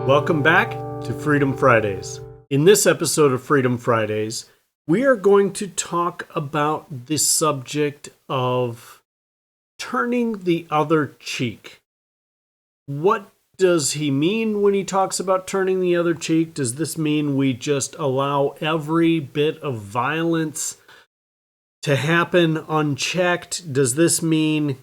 Welcome back to Freedom Fridays. In this episode of Freedom Fridays, we are going to talk about the subject of turning the other cheek. What does he mean when he talks about turning the other cheek? Does this mean we just allow every bit of violence to happen unchecked? Does this mean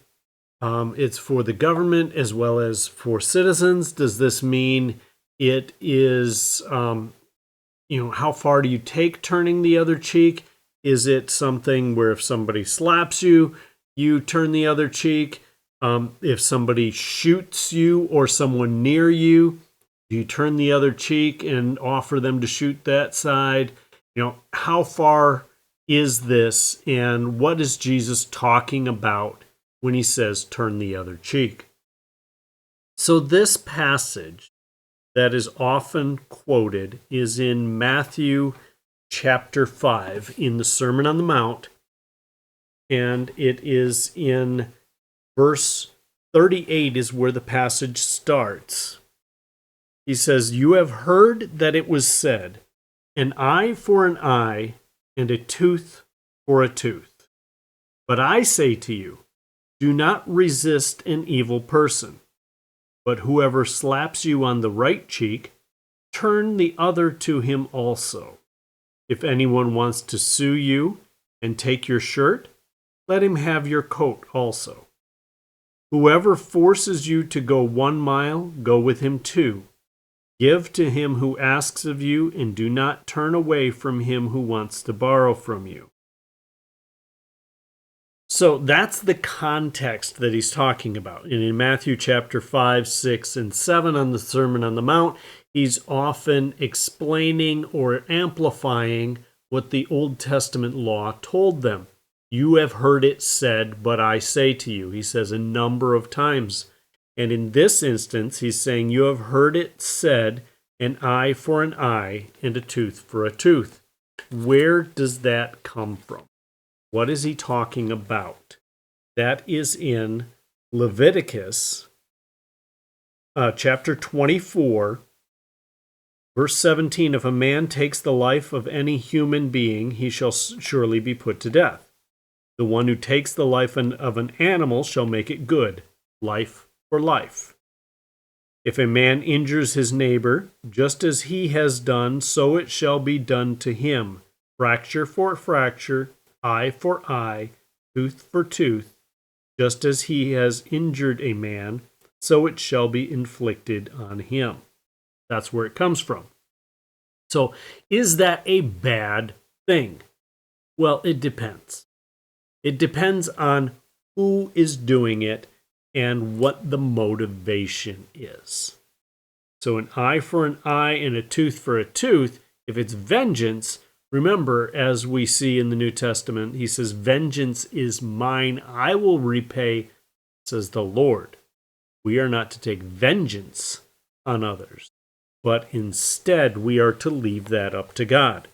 it's for the government as well as for citizens? Does this mean it is, how far do you take turning the other cheek? Is it something where if somebody slaps you, you turn the other cheek? If somebody shoots you or someone near you, do you turn the other cheek and offer them to shoot that side? How far is this, and what is Jesus talking about when he says turn the other cheek? So this passage that is often quoted is in Matthew chapter 5 in the Sermon on the Mount, and it is in verse 38 is where the passage starts. He says, "You have heard that it was said, an eye for an eye and a tooth for a tooth. But I say to you, do not resist an evil person. But whoever slaps you on the right cheek, turn the other to him also. If anyone wants to sue you and take your shirt, let him have your coat also. Whoever forces you to go 1 mile, go with him 2. Give to him who asks of you, and do not turn away from him who wants to borrow from you." So that's the context that he's talking about. And in Matthew chapter 5, 6, and 7 on the Sermon on the Mount, he's often explaining or amplifying what the Old Testament law told them. You have heard it said, but I say to you. He says a number of times. And in this instance, he's saying, you have heard it said, an eye for an eye and a tooth for a tooth. Where does that come from? What is he talking about? That is in Leviticus chapter 24, verse 17. If a man takes the life of any human being, he shall surely be put to death. The one who takes the life of an animal shall make it good, life for life. If a man injures his neighbor, just as he has done, so it shall be done to him. Fracture for fracture, eye for eye, tooth for tooth. Just as he has injured a man, so it shall be inflicted on him. That's where it comes from. So, is that a bad thing? Well, it depends. It depends on who is doing it and what the motivation is. So an eye for an eye and a tooth for a tooth, if it's vengeance, remember, as we see in the New Testament, he says, vengeance is mine, I will repay, says the Lord. We are not to take vengeance on others, but instead we are to leave that up to God.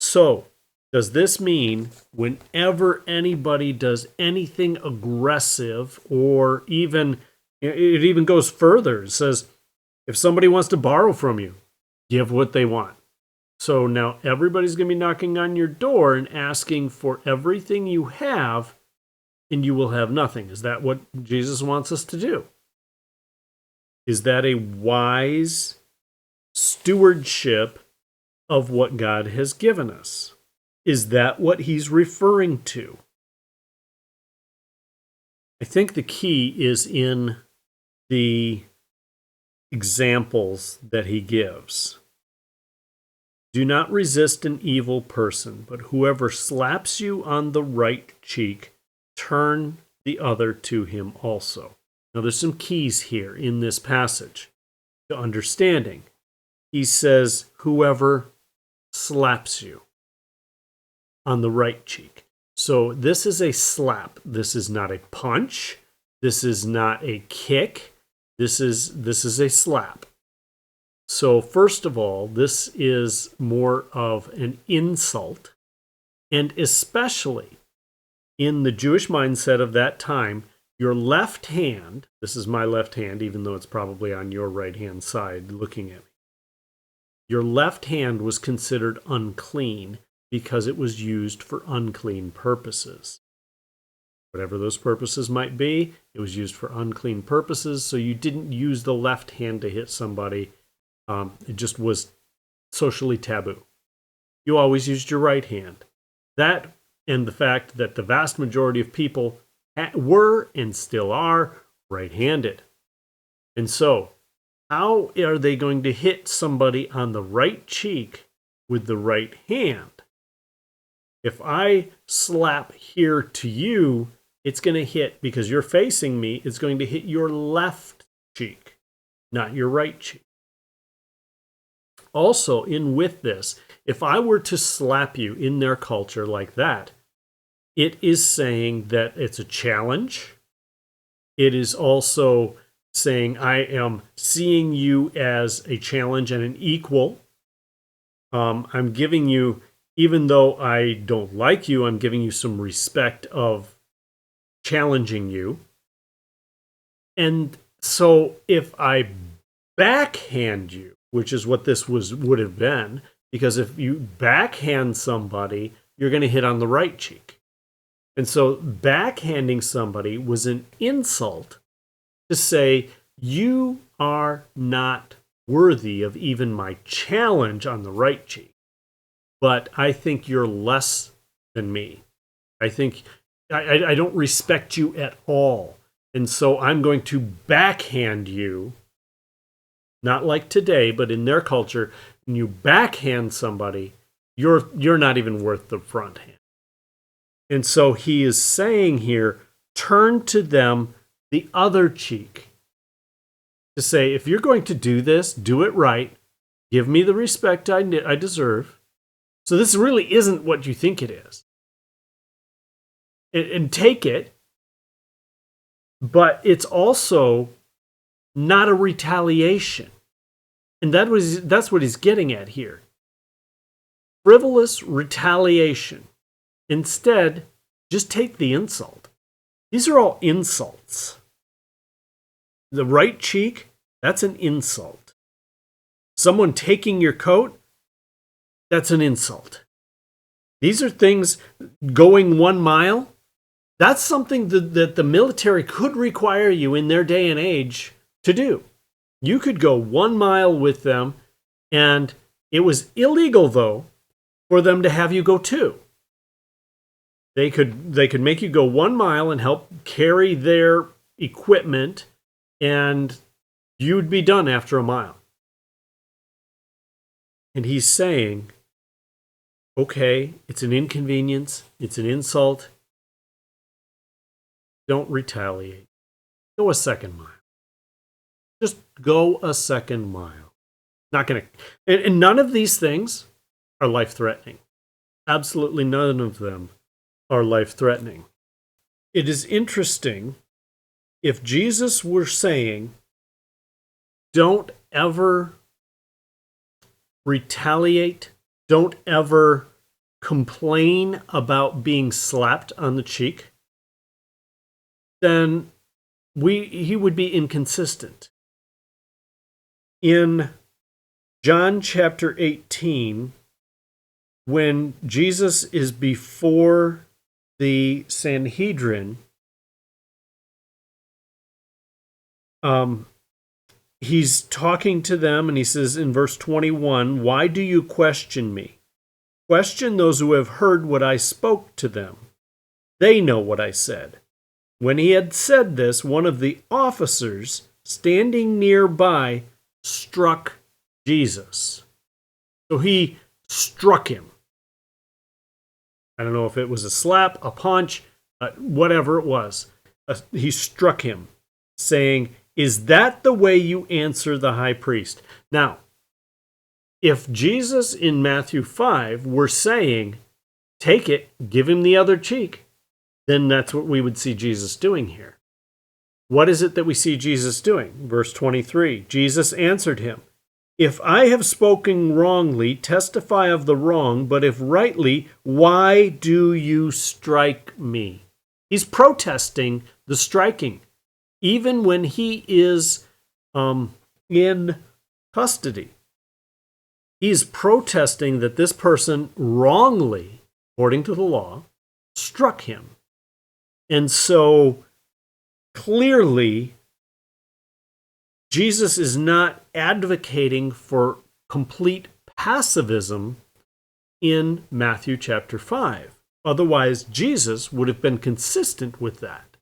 So, does this mean whenever anybody does anything aggressive, or even, it even goes further, it says, if somebody wants to borrow from you, give what they want. So now everybody's going to be knocking on your door and asking for everything you have, and you will have nothing. Is that what Jesus wants us to do? Is that a wise stewardship of what God has given us? Is that what he's referring to? I think the key is in the examples that he gives. Do not resist an evil person, but whoever slaps you on the right cheek, turn the other to him also. Now there's some keys here in this passage to understanding. He says, whoever slaps you on the right cheek. So this is a slap. This is not a punch. This is not a kick. This is a slap. So first of all, this is more of an insult, and especially in the Jewish mindset of that time, your left hand, this is my left hand, even though it's probably on your right hand side looking at me. Your left hand was considered unclean because it was used for unclean purposes. Whatever those purposes might be, it was used for unclean purposes, so you didn't use the left hand to hit somebody. It just was socially taboo. You always used your right hand. That and the fact that the vast majority of people were and still are right-handed. And so, how are they going to hit somebody on the right cheek with the right hand? If I slap here to you, it's going to hit, because you're facing me, it's going to hit your left cheek, not your right cheek. Also, with this, if I were to slap you in their culture like that, it is saying that it's a challenge. It is also saying I am seeing you as a challenge and an equal. I'm giving you, even though I don't like you, I'm giving you some respect of challenging you. And so if I backhand you, which is what this would have been, because if you backhand somebody, you're going to hit on the right cheek. And so backhanding somebody was an insult to say, you are not worthy of even my challenge on the right cheek, but I think you're less than me. I think I don't respect you at all. And so I'm going to backhand you, not like today, but in their culture, when you backhand somebody, you're not even worth the front hand. And so he is saying here, turn to them the other cheek. To say, if you're going to do this, do it right. Give me the respect I deserve. So this really isn't what you think it is. And take it, but it's also not a retaliation. And that's what he's getting at here. Frivolous retaliation. Instead, just take the insult. These are all insults. The right cheek, that's an insult. Someone taking your coat, that's an insult. These are things, going 1 mile, that's something that the military could require you in their day and age to do. You could go 1 mile with them, and it was illegal, though, for them to have you go 2. They could make you go 1 mile and help carry their equipment, and you'd be done after a mile. And he's saying, okay, it's an inconvenience, it's an insult. Don't retaliate. Go a second mile. Just go a second mile. Not gonna, and none of these things are life-threatening. Absolutely none of them are life-threatening. It is interesting, if Jesus were saying, don't ever retaliate, don't ever complain about being slapped on the cheek, then he would be inconsistent. In John chapter 18, when Jesus is before the Sanhedrin, he's talking to them, and he says in verse 21, "Why do you question me? Question those who have heard what I spoke to them. They know what I said." When he had said this, one of the officers standing nearby struck Jesus. So he struck him. I don't know if it was a slap, a punch, whatever it was. He struck him, saying, "Is that the way you answer the high priest?" Now, if Jesus in Matthew 5 were saying, take it, give him the other cheek, then that's what we would see Jesus doing here. What is it that we see Jesus doing? Verse 23, Jesus answered him, "If I have spoken wrongly, testify of the wrong, but if rightly, why do you strike me?" He's protesting the striking, even when he is in custody. He's protesting that this person wrongly, according to the law, struck him. And so clearly, Jesus is not advocating for complete pacifism in Matthew chapter 5. Otherwise, Jesus would have been consistent with that.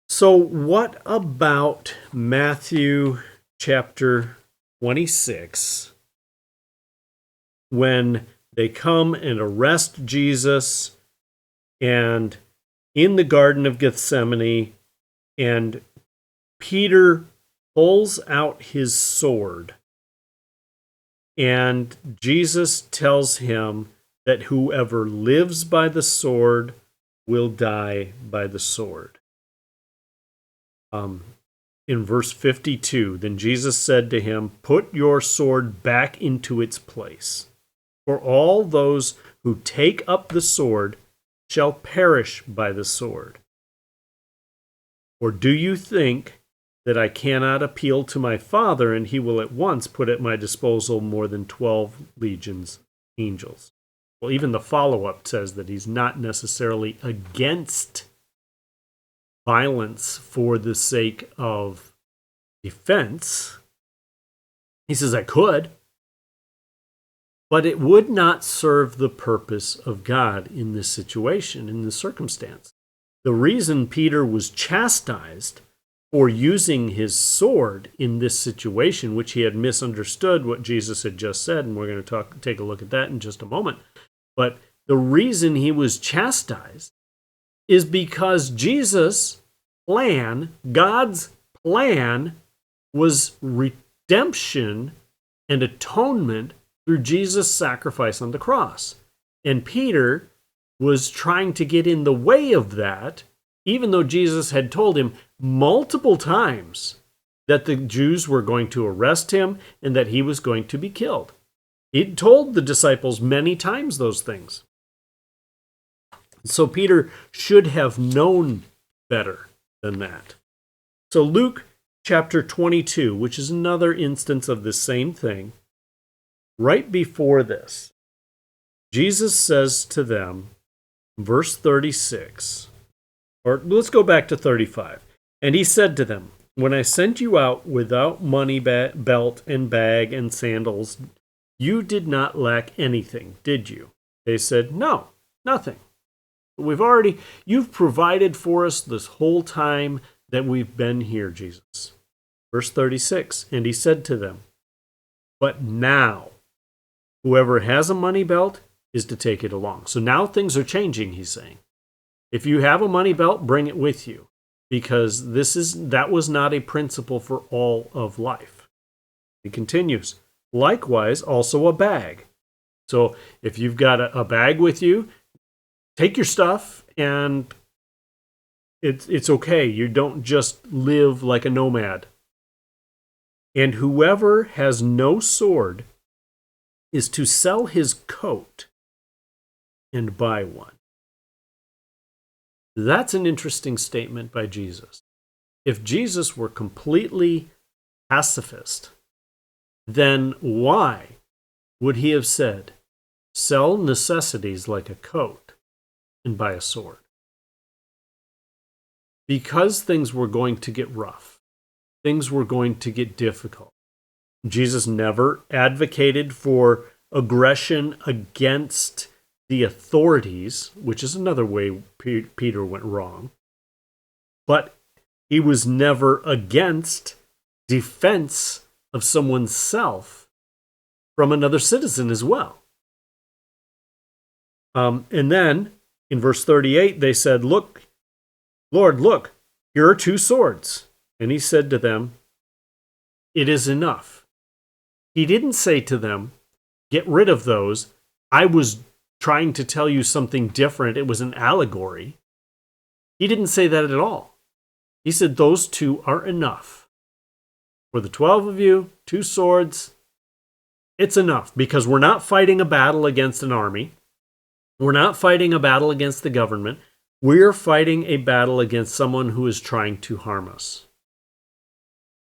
So what about Matthew chapter 26, when they come and arrest Jesus and in the Garden of Gethsemane, and Peter pulls out his sword, and Jesus tells him that whoever lives by the sword will die by the sword. In verse 52, then Jesus said to him, "Put your sword back into its place, for all those who take up the sword shall perish by the sword. Or do you think that I cannot appeal to my Father, and he will at once put at my disposal more than 12 legions of angels?" Well, even the follow-up says that he's not necessarily against violence for the sake of defense. He says, I could, but it would not serve the purpose of God in this situation, in this circumstance. The reason Peter was chastised for using his sword in this situation, which he had misunderstood what Jesus had just said, and we're going to take a look at that in just a moment. But the reason he was chastised is because Jesus' plan, God's plan, was redemption and atonement through Jesus' sacrifice on the cross. And Peter was trying to get in the way of that, even though Jesus had told him multiple times that the Jews were going to arrest him and that he was going to be killed. He'd told the disciples many times those things. So Peter should have known better than that. So Luke chapter 22, which is another instance of the same thing, right before this, Jesus says to them, verse 36, or let's go back to 35. And he said to them, when I sent you out without money, belt and bag and sandals, you did not lack anything, did you? They said, no, nothing. You've provided for us this whole time that we've been here, Jesus. Verse 36, and he said to them, but now, whoever has a money belt is to take it along. So now things are changing, he's saying. If you have a money belt, bring it with you, because that was not a principle for all of life. He continues, likewise, also a bag. So if you've got a bag with you, take your stuff, and it's okay. You don't just live like a nomad. And whoever has no sword is to sell his coat and buy one. That's an interesting statement by Jesus. If Jesus were completely pacifist, then why would he have said, sell necessities like a coat and buy a sword? Because things were going to get rough. Things were going to get difficult. Jesus never advocated for aggression against the authorities, which is another way Peter went wrong. But he was never against defense of someone's self from another citizen as well. And then in verse 38, they said, look, Lord, look, here are 2 swords. And he said to them, it is enough. He didn't say to them, get rid of those. I was trying to tell you something different. It was an allegory. He didn't say that at all. He said those 2 are enough. For the 12 of you, 2 swords, it's enough, because we're not fighting a battle against an army. We're not fighting a battle against the government. We're fighting a battle against someone who is trying to harm us.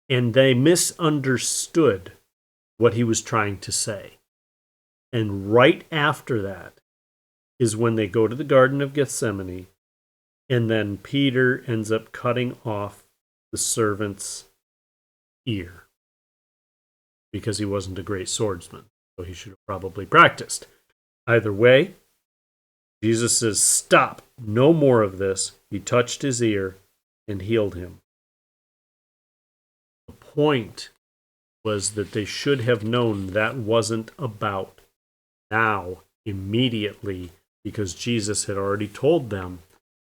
And they misunderstood what he was trying to say. And right after that is when they go to the Garden of Gethsemane, and then Peter ends up cutting off the servant's ear because he wasn't a great swordsman. So he should have probably practiced. Either way, Jesus says, stop, no more of this. He touched his ear and healed him. The point was that they should have known that wasn't about now, immediately, because Jesus had already told them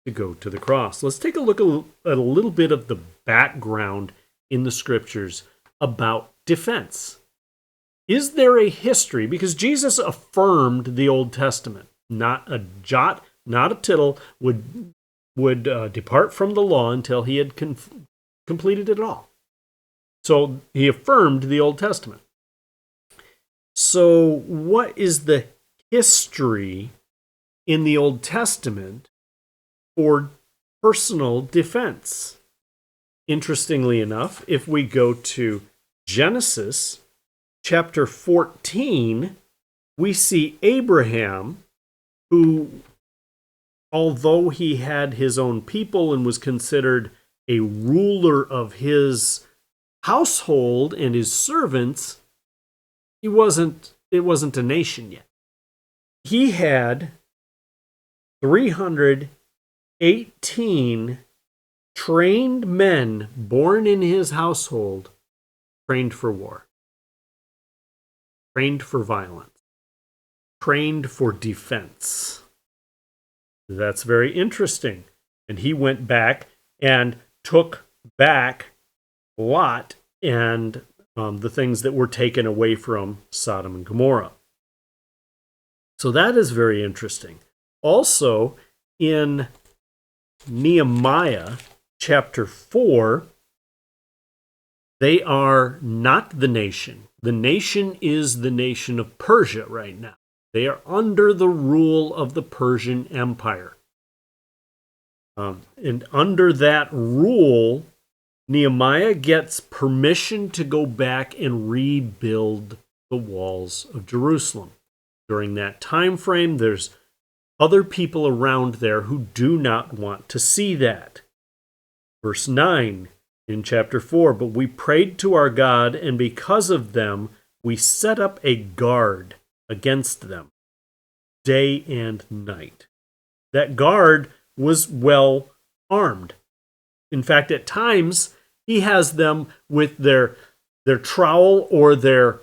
to go to the cross. Let's take a look at a little bit of the background in the scriptures about defense. Is there a history? Because Jesus affirmed the Old Testament. Not a jot, not a tittle would depart from the law until he had completed it all. So he affirmed the Old Testament. So what is the history in the Old Testament for personal defense? Interestingly enough, if we go to Genesis chapter 14, we see Abraham, who, although he had his own people and was considered a ruler of his household and his servants, it wasn't a nation yet. He had 318 trained men born in his household, trained for war, trained for violence, trained for defense. That's very interesting. And he went back and took back Lot and the things that were taken away from Sodom and Gomorrah. So that is very interesting. Also, in Nehemiah chapter 4, they are not the nation. The nation is the nation of Persia right now. They are under the rule of the Persian Empire. And under that rule, Nehemiah gets permission to go back and rebuild the walls of Jerusalem. During that time frame, there's other people around there who do not want to see that. Verse 9 in chapter 4, but we prayed to our God, and because of them, we set up a guard against them, day and night. That guard was well armed. In fact, at times, he has them with their trowel or their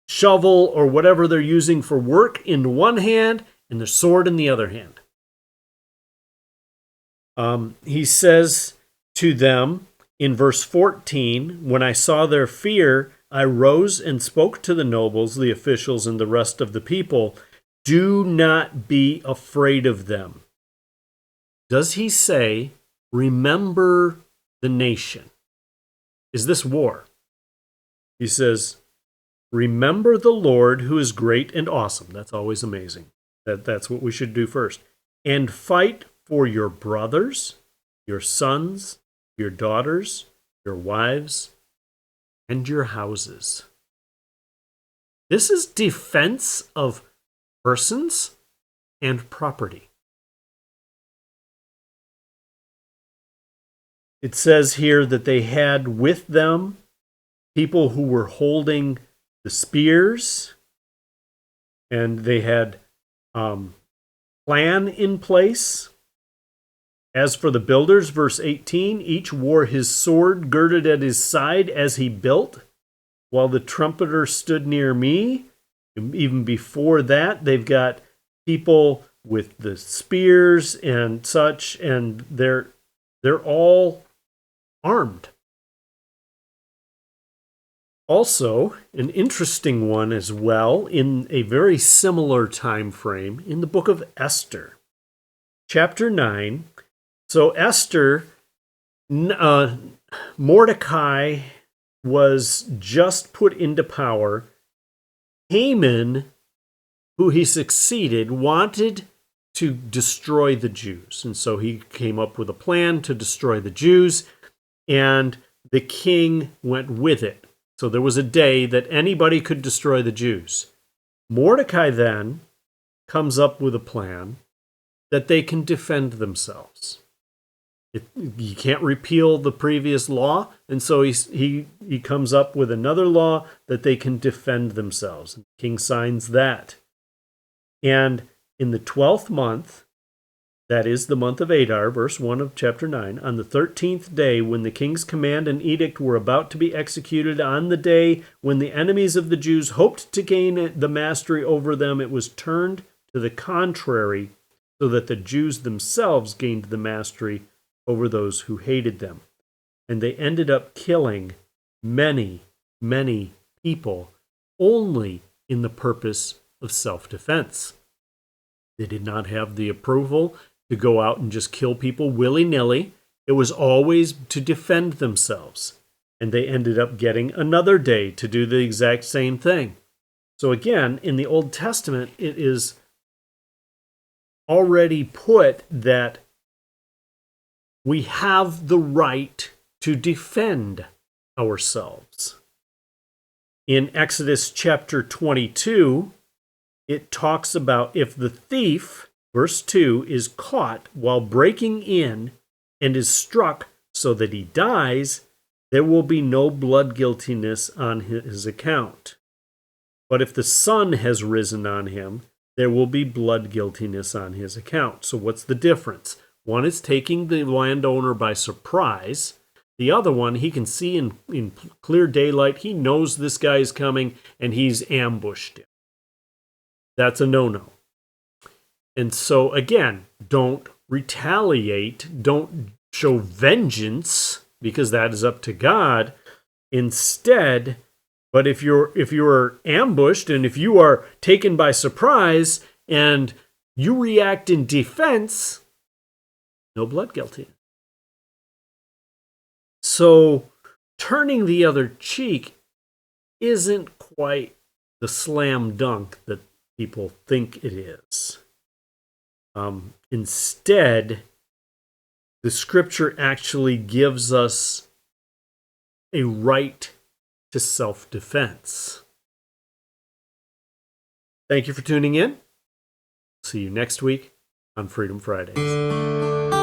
shovel or whatever they're using for work in one hand and the sword in the other hand. He says to them in verse 14, when I saw their fear, I rose and spoke to the nobles, the officials, and the rest of the people. Do not be afraid of them. Does he say, remember the nation? Is this war? He says, remember the Lord who is great and awesome. That's always amazing. That's what we should do first. And fight for your brothers, your sons, your daughters, your wives, and your houses. This is defense of persons and property. It says here that they had with them people who were holding the spears, and they had plan in place. As for the builders, verse 18, each wore his sword girded at his side as he built, while the trumpeter stood near me. Even before that, they've got people with the spears and such, and they're all armed. Also, an interesting one as well, in a very similar time frame, in the book of Esther, chapter 9. So Esther, Mordecai was just put into power. Haman, who he succeeded, wanted to destroy the Jews. And so he came up with a plan to destroy the Jews, and the king went with it. So there was a day that anybody could destroy the Jews. Mordecai then comes up with a plan that they can defend themselves. You can't repeal the previous law, and so he comes up with another law that they can defend themselves. The king signs that. And in the 12th month, that is the month of Adar, verse 1 of chapter 9, on the 13th day, when the king's command and edict were about to be executed, on the day when the enemies of the Jews hoped to gain the mastery over them, it was turned to the contrary, so that the Jews themselves gained the mastery over those who hated them. And they ended up killing many, many people only in the purpose of self-defense. They did not have the approval to go out and just kill people willy-nilly. It was always to defend themselves. And they ended up getting another day to do the exact same thing. So again, in the Old Testament, it is already put that we have the right to defend ourselves. In Exodus chapter 22, it talks about if the thief, verse 2, is caught while breaking in and is struck so that he dies, there will be no blood guiltiness on his account. But if the sun has risen on him, there will be blood guiltiness on his account. So what's the difference? One is taking the landowner by surprise. The other one, he can see in clear daylight. He knows this guy is coming, and he's ambushed him. That's a no-no. And so, again, don't retaliate. Don't show vengeance, because that is up to God. Instead, but if you're ambushed and if you are taken by surprise and you react in defense, no blood guilty. So turning the other cheek isn't quite the slam dunk that people think it is. Instead, the scripture actually gives us a right to self-defense. Thank you for tuning in. See you next week on Freedom Fridays.